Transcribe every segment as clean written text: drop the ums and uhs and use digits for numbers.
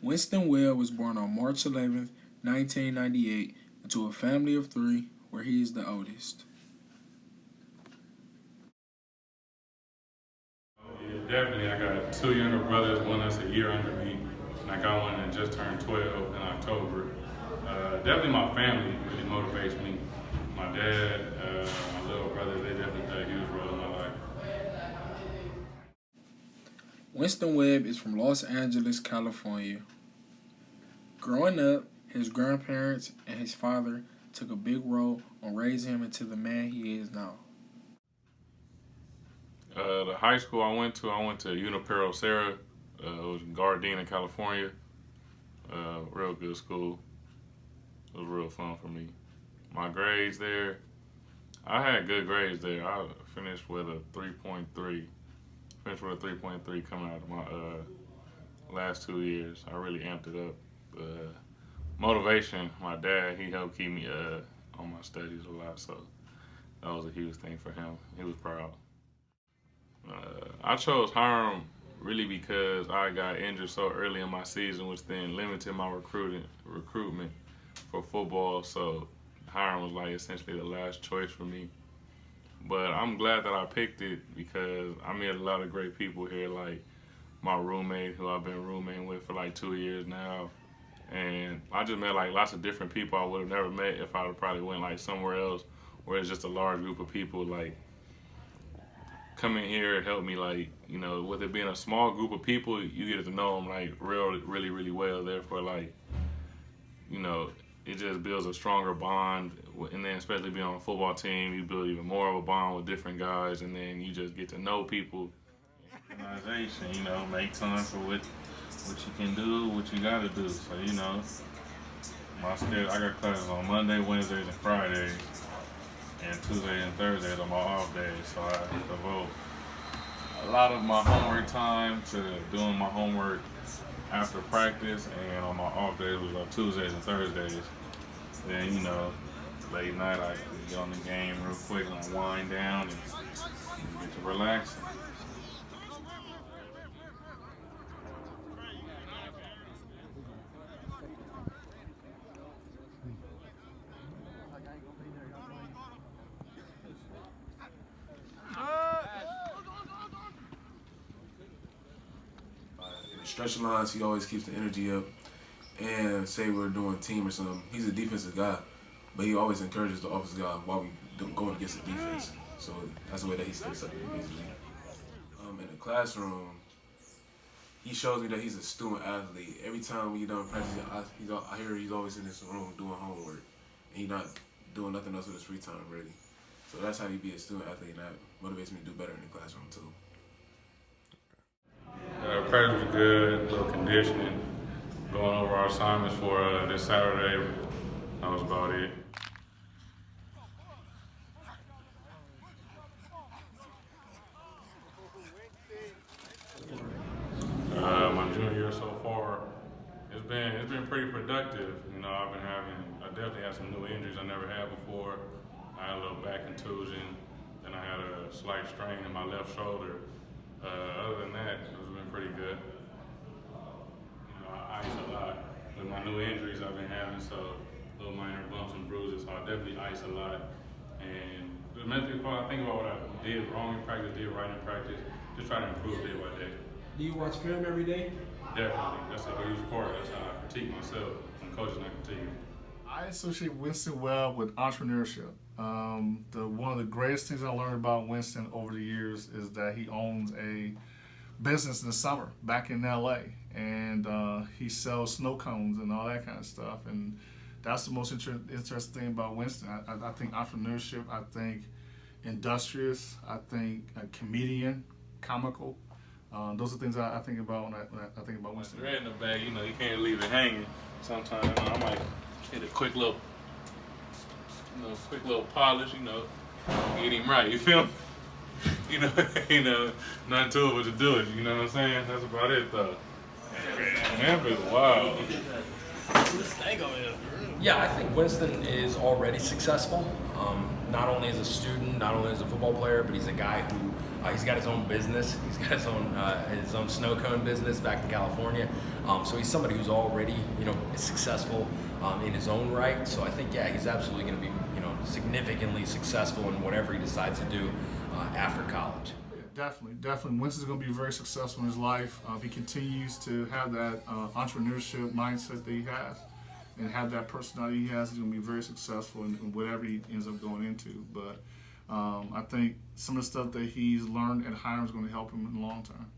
Winston Webb was born on March 11, 1998, into a family of three, where he is the oldest. Yeah, definitely. I got two younger brothers, one that's a year under me, and I got one that just turned 12 in October. Definitely my family really motivates me. My dad, my little brother, they definitely play a huge role in my life. Winston Webb is from Los Angeles, California. Growing up, his grandparents and his father took a big role on raising him into the man he is now. The high school I went to Unipero Serra. It was in Gardena, California. Real good school. It was real fun for me. My grades there, I had good grades there. I finished with a 3.3. Finished with a 3.3 coming out of my last 2 years. I really amped it up. Motivation, my dad, he helped keep me on my studies a lot, so that was a huge thing for him. He was proud. I chose Hiram really because I got injured so early in my season, which then limited my recruitment for football. So Hiram was like essentially the last choice for me. But I'm glad that I picked it because I met a lot of great people here, like my roommate, who I've been roommating with for like 2 years now. And I just met like lots of different people I would have never met if I would probably went like somewhere else where it's just a large group of people. Like coming here helped me, like, you know, with it being a small group of people, you get to know them like really well. Therefore, like, you know, it just builds a stronger bond. And then especially being on a football team, you build even more of a bond with different guys, and then you just get to know people. Organization, you know, make time for what you can do, what you got to do. So, you know, my schedule, I got classes on Monday, Wednesdays, and Fridays, and Tuesdays and Thursdays are my off days. So I devote a lot of my homework time to doing my homework after practice, and on my off days, which are Tuesdays and Thursdays. Then, you know, late night I get on the game real quick and I wind down and get to relaxing. Stretching lines, he always keeps the energy up. And say we're doing team or something, he's a defensive guy, but he always encourages the offensive guy while we going against the defense. So that's the way that he stays up, basically. In the classroom, he shows me that he's a student athlete. Every time we get done practice, I hear he's always in this room doing homework, and he's not doing nothing else with his free time, really. So that's how he be a student athlete, and that motivates me to do better in the classroom, too. Practice was good, a little conditioning, going over our assignments for this Saturday. That was about it. My junior year so far, it's been pretty productive. You know, I definitely had some new injuries I never had before. I had a little back contusion, then I had a slight strain in my left shoulder. Other than that, it's been pretty good. You know, I ice a lot. With my new injuries I've been having, so little minor bumps and bruises, so I definitely ice a lot. And mentally, if I think about what I did wrong in practice, did right in practice, just try to improve day by day. Do you watch film every day? Definitely. That's a huge part. That's how I critique myself. I'm coaching, I critique. I associate Winston Webb with entrepreneurship. One of the greatest things I learned about Winston over the years is that he owns a business in the summer back in LA, and he sells snow cones and all that kind of stuff. And that's the most interesting thing about Winston. I think entrepreneurship, I think industrious, I think a comedian, comical. Those are things I think about when I think about Winston. Red in the bag, you know, you can't leave it hanging. Sometimes, you know, I might hit a quick little polish, you know, get him right. You feel me? You know, nothing to it but to do it. You know what I'm saying? That's about it, though. Memphis, wow. Yeah, I think Winston is already successful. not only as a student, not only as a football player, but he's a guy who he's got his own business. He's got his own snow cone business back in California. So he's somebody who's already successful in his own right. So I think he's absolutely going to be significantly successful in whatever he decides to do after college. Definitely. Winston's going to be very successful in his life. If he continues to have that entrepreneurship mindset that he has and have that personality he has, he's going to be very successful in whatever he ends up going into. But I think some of the stuff that he's learned at Hiram is going to help him in the long term.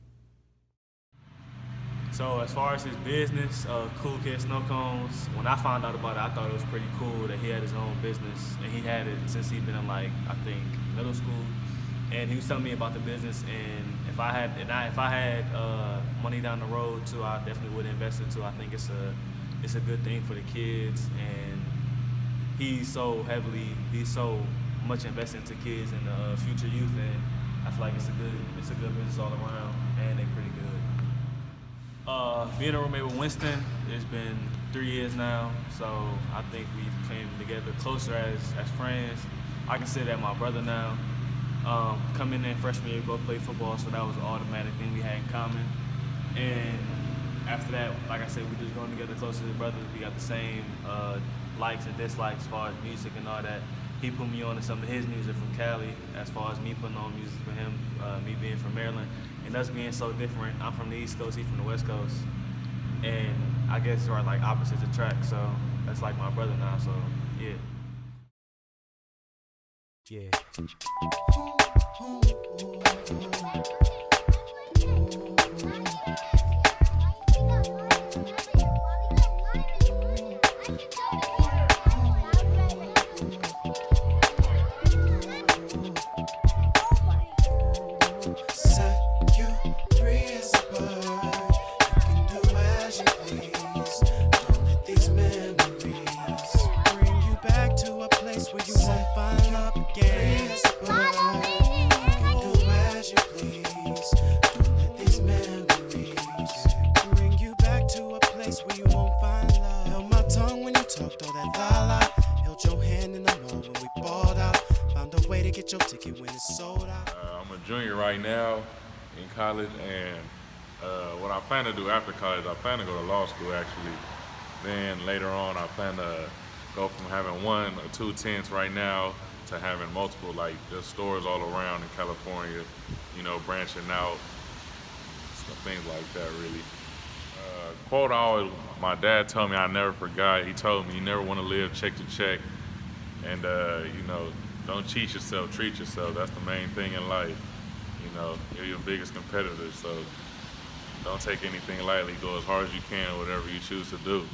So as far as his business, Cool Kid Snow Cones, when I found out about it, I thought it was pretty cool that he had his own business, and he had it since he'd been in middle school. And he was telling me about the business, and if I had money down the road too, I definitely would invest into. I think it's a good thing for the kids, and he's so much invested into kids and the future youth, and I feel like it's a good business all around, and they're pretty good. Being a roommate with Winston, it's been 3 years now, so I think we've came together closer as friends. I consider that my brother now. Coming in freshman year, we both played football, so that was an automatic thing we had in common. And after that, like I said, we just going together closer as brothers. We got the same likes and dislikes as far as music and all that. He put me on to some of his music from Cali, as far as me putting on music for him, me being from Maryland. And us being so different, I'm from the East Coast, he's from the West Coast. And I guess we're like opposites attract, so that's like my brother now, so yeah. Yeah. I'm a junior right now in college, and what I plan to do after college, I plan to go to law school actually. Then later on, I plan to go from having 1 or 2 tents right now to having multiple, like just stores all around in California, branching out, things like that really. Quote my dad told me I never forgot. He told me you never want to live check to check, and don't cheat yourself, treat yourself. That's the main thing in life. You're your biggest competitor, so don't take anything lightly. Go as hard as you can, whatever you choose to do.